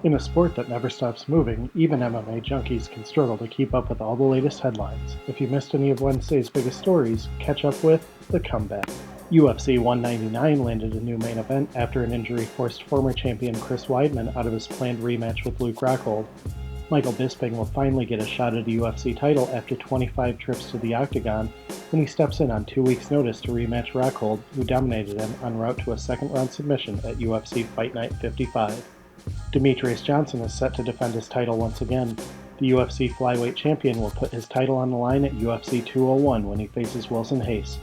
In a sport that never stops moving, even MMA junkies can struggle to keep up with all the latest headlines. If you missed any of Wednesday's biggest stories, catch up with The Comeback. UFC 199 landed a new main event after an injury forced former champion Chris Weidman out of his planned rematch with Luke Rockhold. Michael Bisping will finally get a shot at a UFC title after 25 trips to the octagon when he steps in on 2 weeks' notice to rematch Rockhold, who dominated him en route to a second-round submission at UFC Fight Night 55. Demetrious Johnson is set to defend his title once again. The UFC flyweight champion will put his title on the line at UFC 201 when he faces Wilson Reis.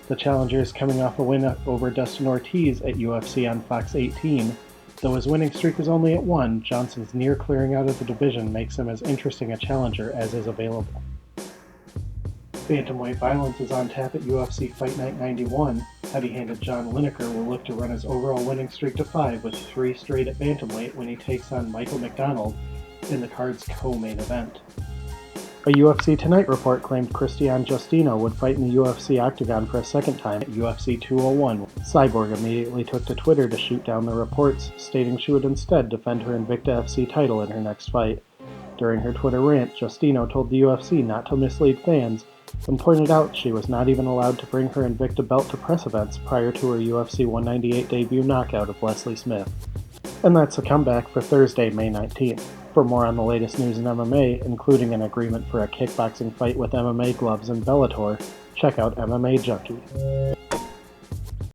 The challenger is coming off a win over Dustin Ortiz at UFC on Fox 18. Though his winning streak is only at 1, Johnson's near clearing out of the division makes him as interesting a challenger as is available. Bantamweight violence is on tap at UFC Fight Night 91. Heavy-handed John Lineker will look to run his overall winning streak to 5 with 3 straight at bantamweight when he takes on Michael McDonald in the card's co-main event. A UFC Tonight report claimed Christiane Justino would fight in the UFC octagon for a second time at UFC 201. Cyborg immediately took to Twitter to shoot down the reports, stating she would instead defend her Invicta FC title in her next fight. During her Twitter rant, Justino told the UFC not to mislead fans and pointed out she was not even allowed to bring her Invicta belt to press events prior to her UFC 198 debut knockout of Leslie Smith. And that's a comeback for Thursday, May 19th. For more on the latest news in MMA, including an agreement for a kickboxing fight with MMA gloves in Bellator, check out MMA Junkie.